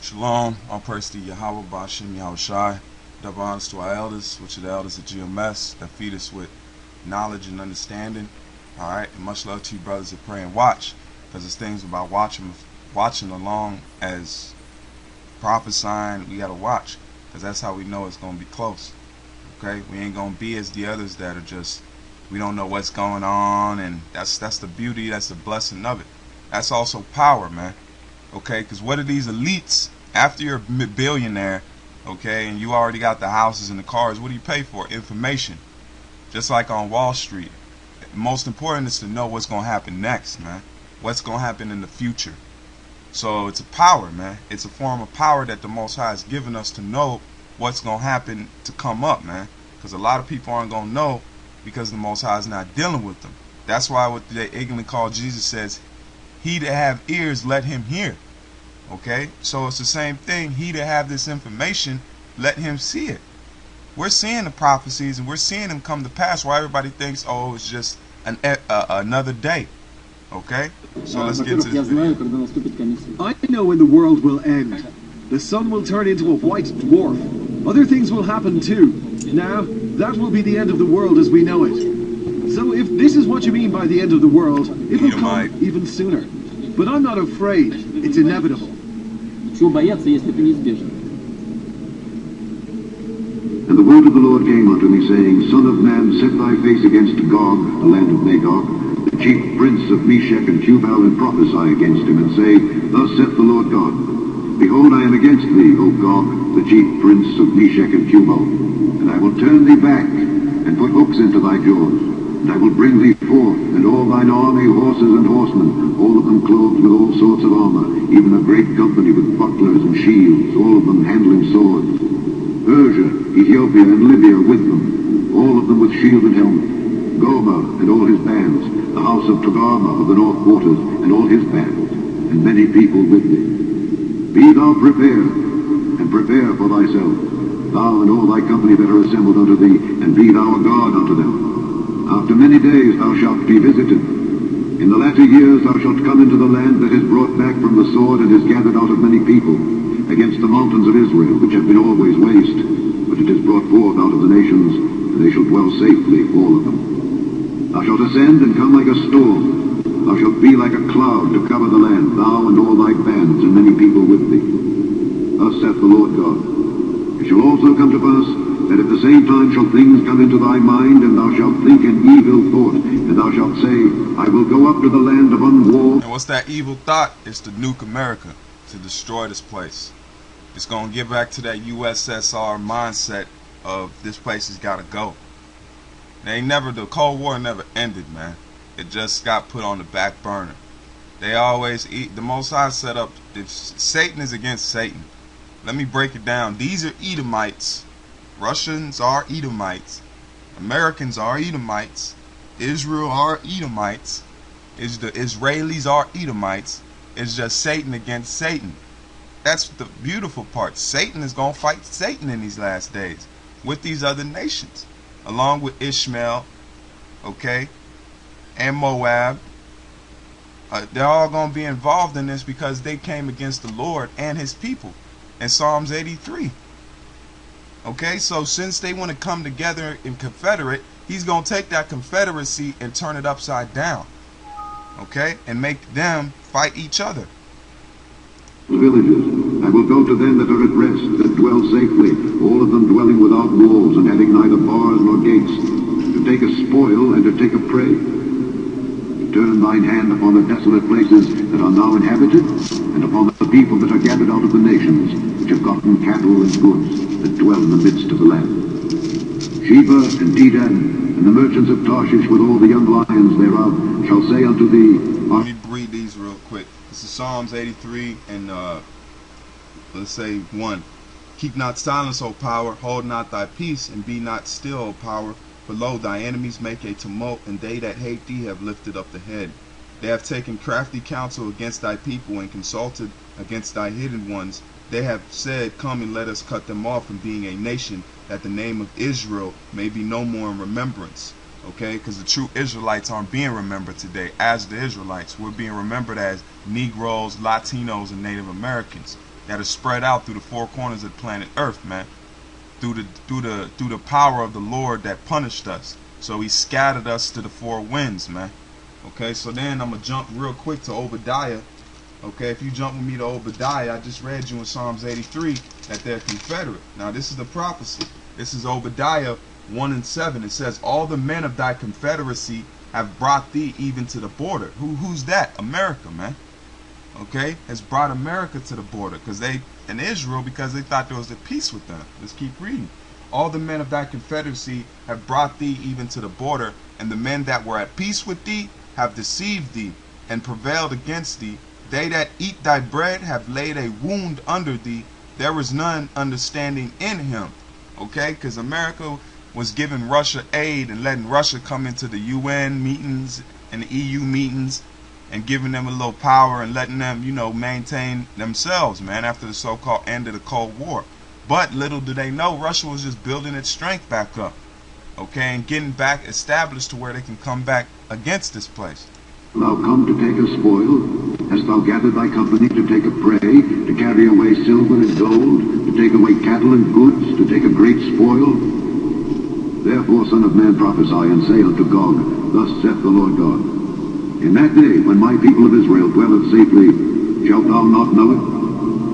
Shalom, all praise to Yahweh, Ba'ashem, Yahweh Shai. Double honors to our elders, which are the elders of GMS, that feed us with knowledge and understanding. Alright, and much love to you brothers that pray and watch, because it's things about watching along as prophesying. We got to watch, because that's how we know it's going to be close. Okay, we ain't going to be as the others that are just, we don't know what's going on, and that's the beauty, that's the blessing of it. That's also power, man. Okay, because what are these elites? After you're a billionaire, okay, and you already got the houses and the cars, what do you pay for? Information. Just like on Wall Street. Most important is to know what's going to happen next, man. What's going to happen in the future. So it's a power, man. It's a form of power that the Most High has given us to know what's going to happen to come up, man. Because a lot of people aren't going to know because the Most High is not dealing with them. That's why what they ignorantly call Jesus says, he that have ears, let him hear. Okay, so it's the same thing. He that have this information, let him see it. We're seeing the prophecies and we're seeing them come to pass. Why everybody thinks, oh, it's just another day. Okay, so let's get to this video. I know when the world will end. The sun will turn into a white dwarf. Other things will happen too. Now, that will be the end of the world as we know it. So if this is what you mean by the end of the world, it will come even sooner. But I'm not afraid. It's inevitable. Чего бояться, если это неизбежно? And the word of the Lord came unto me, saying, Son of man, set thy face against Gog, the land of Magog, the chief prince of Meshech and Tubal, and prophesy against him, and say, Thus saith the Lord God, Behold, I am against thee, O Gog, the chief prince of Meshech and Tubal, and I will turn thee back, and put hooks into thy jaws. And I will bring thee forth, and all thine army, horses and horsemen, all of them clothed with all sorts of armor, even a great company with bucklers and shields, all of them handling swords. Persia, Ethiopia, and Libya with them, all of them with shield and helmet. Gomer and all his bands, the house of Togarmah of the north quarters, and all his bands, and many people with thee. Be thou prepared, and prepare for thyself, thou and all thy company that are assembled unto thee, and be thou a guard unto them. After many days thou shalt be visited. In the latter years thou shalt come into the land that is brought back from the sword and is gathered out of many people, against the mountains of Israel, which have been always waste. But it is brought forth out of the nations, and they shall dwell safely, all of them. Thou shalt ascend and come like a storm. Thou shalt be like a cloud to cover the land, thou and all thy bands, and many people with thee. Thus saith the Lord God. It shall also come to pass, that at the same time shall things come into thy mind, and thou shalt think an evil thought, and thou shalt say, I will go up to the land of unwalled. And what's that evil thought? It's to nuke America, to destroy this place. It's going to get back to that USSR mindset of this place has got to go. The Cold War never ended, man. It just got put on the back burner. They always eat. The Most High set up, if Satan is against Satan. Let me break it down. These are Edomites. Russians are Edomites. Americans are Edomites. Israel are Edomites. The Israelis are Edomites. It's just Satan against Satan. That's the beautiful part. Satan is going to fight Satan in these last days with these other nations, along with Ishmael, okay, and Moab. They're all going to be involved in this because they came against the Lord and his people in Psalms 83. Okay, so since they want to come together in confederate, he's going to take that confederacy and turn it upside down. Okay, and make them fight each other. Villages. I will go to them that are at rest, that dwell safely, all of them dwelling without walls, and having neither bars nor gates, to take a spoil and to take a prey. Turn thine hand upon the desolate places that are now inhabited, and upon the people that are gathered out of the nations, which have gotten cattle and goods, that dwell in the midst of the land. Sheba and Dedan, and the merchants of Tarshish with all the young lions thereof, shall say unto thee, let me read these real quick. This is Psalms 83 and let's say 1. Keep not silence, O power, hold not thy peace, and be not still, O power. For lo, thy enemies make a tumult, and they that hate thee have lifted up the head. They have taken crafty counsel against thy people, and consulted against thy hidden ones. They have said, Come and let us cut them off from being a nation, that the name of Israel may be no more in remembrance. Okay, because the true Israelites aren't being remembered today as the Israelites. We're being remembered as Negroes, Latinos, and Native Americans. that are spread out through the four corners of the planet Earth, man. Through the power of the Lord that punished us. So he scattered us to the four winds, man. Okay, so then I'm gonna jump real quick to Obadiah. Okay, if you jump with me to Obadiah, I just read you in Psalms 83 that they're confederate. Now this is the prophecy. This is Obadiah 1 and 7. It says, all the men of thy confederacy have brought thee even to the border. Who's that? America, man. Okay, has brought America to the border because they thought there was a peace with them. Let's keep reading. All the men of thy confederacy have brought thee even to the border, and the men that were at peace with thee have deceived thee and prevailed against thee. They that eat thy bread have laid a wound under thee. There is none understanding in him. Okay, because America was giving Russia aid and letting Russia come into the UN meetings and the EU meetings and giving them a little power and letting them, you know, maintain themselves, man, after the so-called end of the Cold War. But little do they know, Russia was just building its strength back up, okay, and getting back established to where they can come back against this place. Thou come to take a spoil, hast thou gathered thy company to take a prey, to carry away silver and gold, to take away cattle and goods, to take a great spoil? Therefore, Son of Man, prophesy and say unto Gog, thus saith the Lord God, in that day, when my people of Israel dwelleth safely, shalt thou not know it?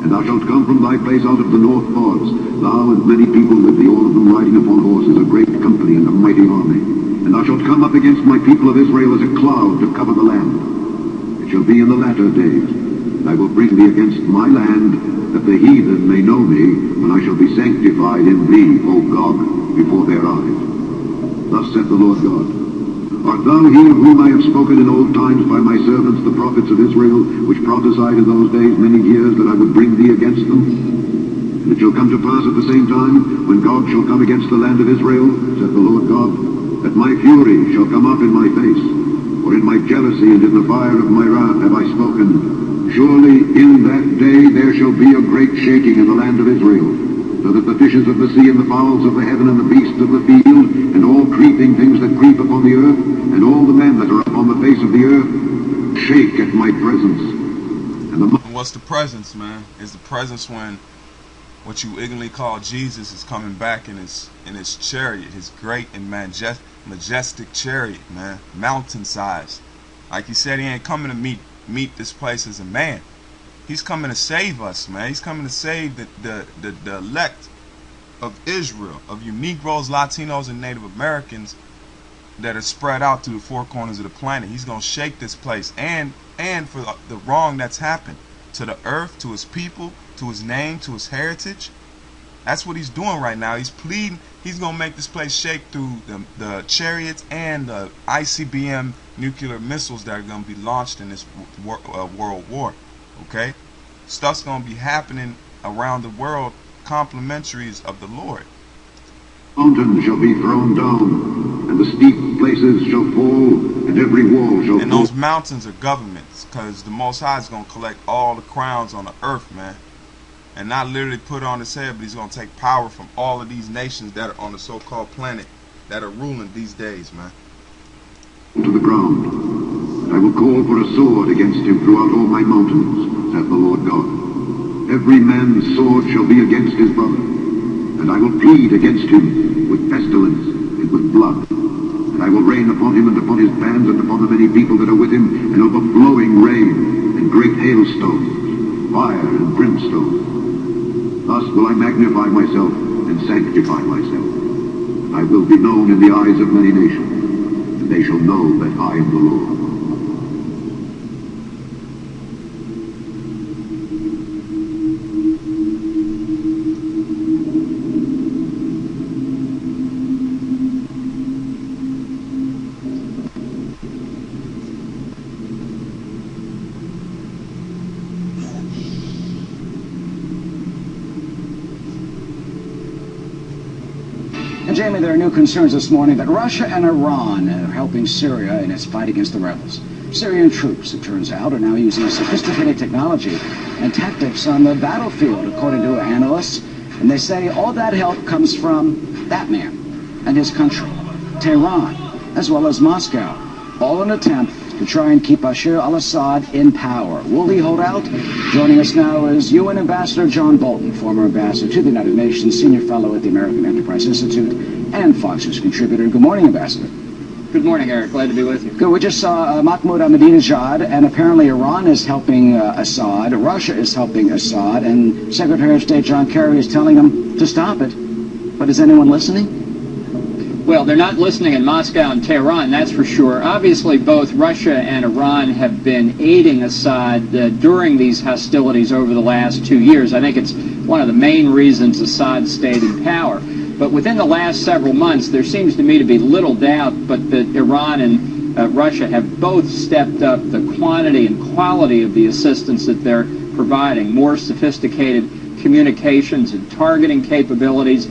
And thou shalt come from thy place out of the north parts, thou and many people with thee, all of them riding upon horses, a great company and a mighty army. And thou shalt come up against my people of Israel as a cloud to cover the land. It shall be in the latter days, and I will bring thee against my land, that the heathen may know me, when I shall be sanctified in thee, O Gog, before their eyes. Thus saith the Lord God, art thou he of whom I have spoken in old times by my servants the prophets of Israel, which prophesied in those days many years that I would bring thee against them? And it shall come to pass at the same time, when Gog shall come against the land of Israel, saith the Lord God, that my fury shall come up in my face, for in my jealousy and in the fire of my wrath have I spoken. Surely in that day there shall be a great shaking in the land of Israel, so that the fishes of the sea and the fowls of the heaven and the beasts of the field and all creeping things that creep upon the earth and all the men that are upon the face of the earth shake at my presence. And what's the presence, man? Is the presence when what you ignorantly call Jesus is coming back in his chariot, his great and majestic chariot, man, mountain size. Like he said, he ain't coming to meet this place as a man. He's coming to save us, man. He's coming to save the elect of Israel, of you Negroes, Latinos, and Native Americans that are spread out through the four corners of the planet. He's going to shake this place and for the wrong that's happened to the earth, to his people, to his name, to his heritage. That's what he's doing right now. He's pleading. He's going to make this place shake through the chariots and the ICBM nuclear missiles that are going to be launched in this world war. Okay? Stuff's going to be happening around the world, complimentaries of the Lord. Mountains shall be thrown down, and the steep places shall fall, and every wall shall fall. And those mountains are governments, because the Most High is going to collect all the crowns on the earth, man. And not literally put on his head, but he's going to take power from all of these nations that are on the so-called planet that are ruling these days, man. To the ground. I will call for a sword against him throughout all my mountains, saith the Lord God. Every man's sword shall be against his brother, and I will plead against him with pestilence and with blood. And I will rain upon him and upon his bands and upon the many people that are with him an overflowing rain and great hailstones, fire and brimstone. Thus will I magnify myself and sanctify myself. And I will be known in the eyes of many nations, and they shall know that I am the Lord. And Jamie, there are new concerns this morning that Russia and Iran are helping Syria in its fight against the rebels. Syrian troops, it turns out, are now using sophisticated technology and tactics on the battlefield, according to analysts. And they say all that help comes from that man and his country, Tehran, as well as Moscow, all in an attempt to to try and keep Bashar al-Assad in power. Will he hold out? Joining us now is UN Ambassador John Bolton, former ambassador to the United Nations, senior fellow at the American Enterprise Institute, and Fox News contributor. Good morning, Ambassador. Good morning, Eric. Glad to be with you. Good. We just saw Mahmoud Ahmadinejad, and apparently Iran is helping Assad, Russia is helping Assad, and Secretary of State John Kerry is telling them to stop it. But is anyone listening? Well, they're not listening in Moscow and Tehran, that's for sure. Obviously, both Russia and Iran have been aiding Assad during these hostilities over the last 2 years. I think it's one of the main reasons Assad stayed in power. But within the last several months, there seems to me to be little doubt but that Iran and Russia have both stepped up the quantity and quality of the assistance that they're providing. More sophisticated communications and targeting capabilities,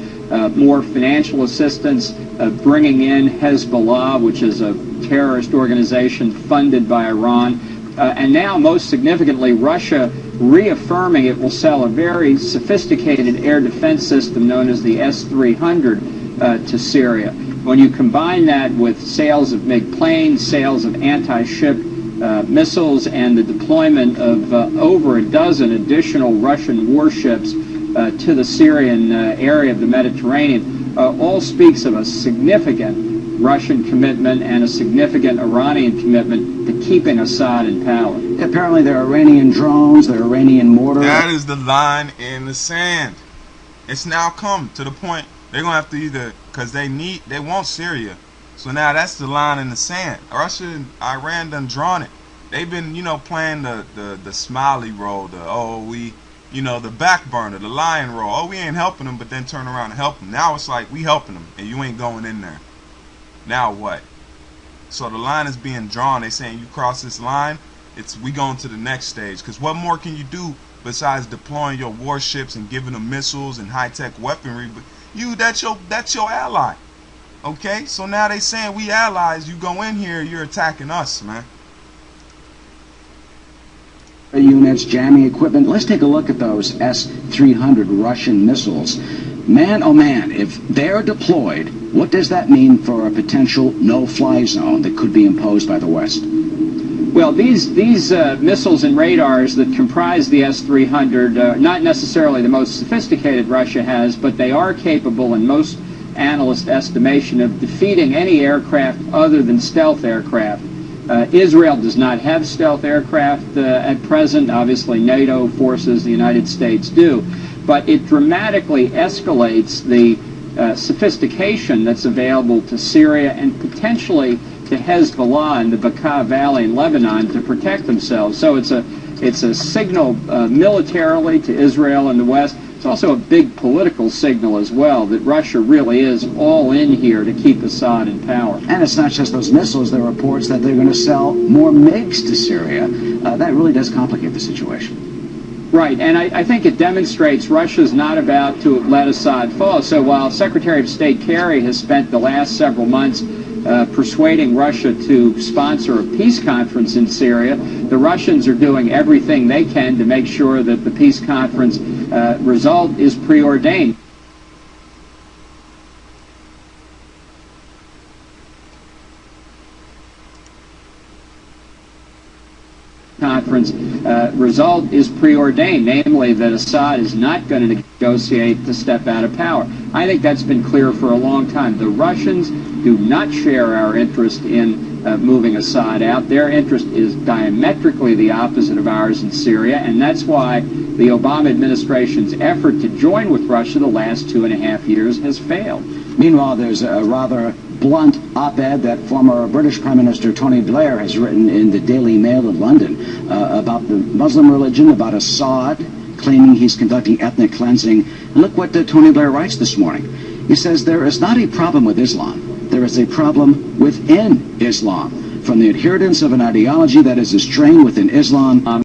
more financial assistance, bringing in Hezbollah, which is a terrorist organization funded by Iran, and now, most significantly, Russia reaffirming it will sell a very sophisticated air defense system known as the S-300 to Syria. When you combine that with sales of MiG planes, sales of anti-ship missiles, and the deployment of over a dozen additional Russian warships to the Syrian area of the Mediterranean, all speaks of a significant Russian commitment and a significant Iranian commitment to keeping Assad in power. Apparently there are Iranian drones, there are Iranian mortars. That is the line in the sand. It's now come to the point they're going to have to either, because they want Syria. So now that's the line in the sand. Russia and Iran done drawn it. They've been, playing the smiley role, the back burner, the lion role. Oh, we ain't helping them, but then turn around and help them. Now it's like, we helping them, and you ain't going in there. Now what? So the line is being drawn. They saying you cross this line, we going to the next stage. Because what more can you do besides deploying your warships and giving them missiles and high-tech weaponry? But that's your ally. Okay? So now they saying we allies. You go in here, you're attacking us, man. Units, jamming equipment. Let's take a look at those S-300 Russian missiles. Man, oh man, if they're deployed, what does that mean for a potential no-fly zone that could be imposed by the West? Well, these missiles and radars that comprise the S-300, not necessarily the most sophisticated Russia has, but they are capable, in most analyst estimation, of defeating any aircraft other than stealth aircraft. Israel does not have stealth aircraft at present. Obviously, NATO forces, the United States do. But it dramatically escalates the sophistication that's available to Syria and potentially to Hezbollah in the Bekaa Valley in Lebanon to protect themselves. So it's a signal militarily to Israel and the West. It's also a big political signal as well that Russia really is all in here to keep Assad in power. And it's not just those missiles. There are reports that they're going to sell more MiGs to Syria. That really does complicate the situation. Right, and I think it demonstrates Russia's not about to let Assad fall. So while Secretary of State Kerry has spent the last several months persuading Russia to sponsor a peace conference in Syria, the Russians are doing everything they can to make sure that the peace conference result is preordained. Result is preordained, namely that Assad is not going to negotiate to step out of power. I think that's been clear for a long time. The Russians do not share our interest in moving Assad out. Their interest is diametrically the opposite of ours in Syria, and that's why the Obama administration's effort to join with Russia the last 2.5 years has failed. Meanwhile, there's a rather blunt op-ed that former British Prime Minister Tony Blair has written in the Daily Mail of London about the Muslim religion, about Assad, claiming he's conducting ethnic cleansing. And look what Tony Blair writes this morning. He says, there is not a problem with Islam. There is a problem within Islam. From the adherents of an ideology that is a strain within Islam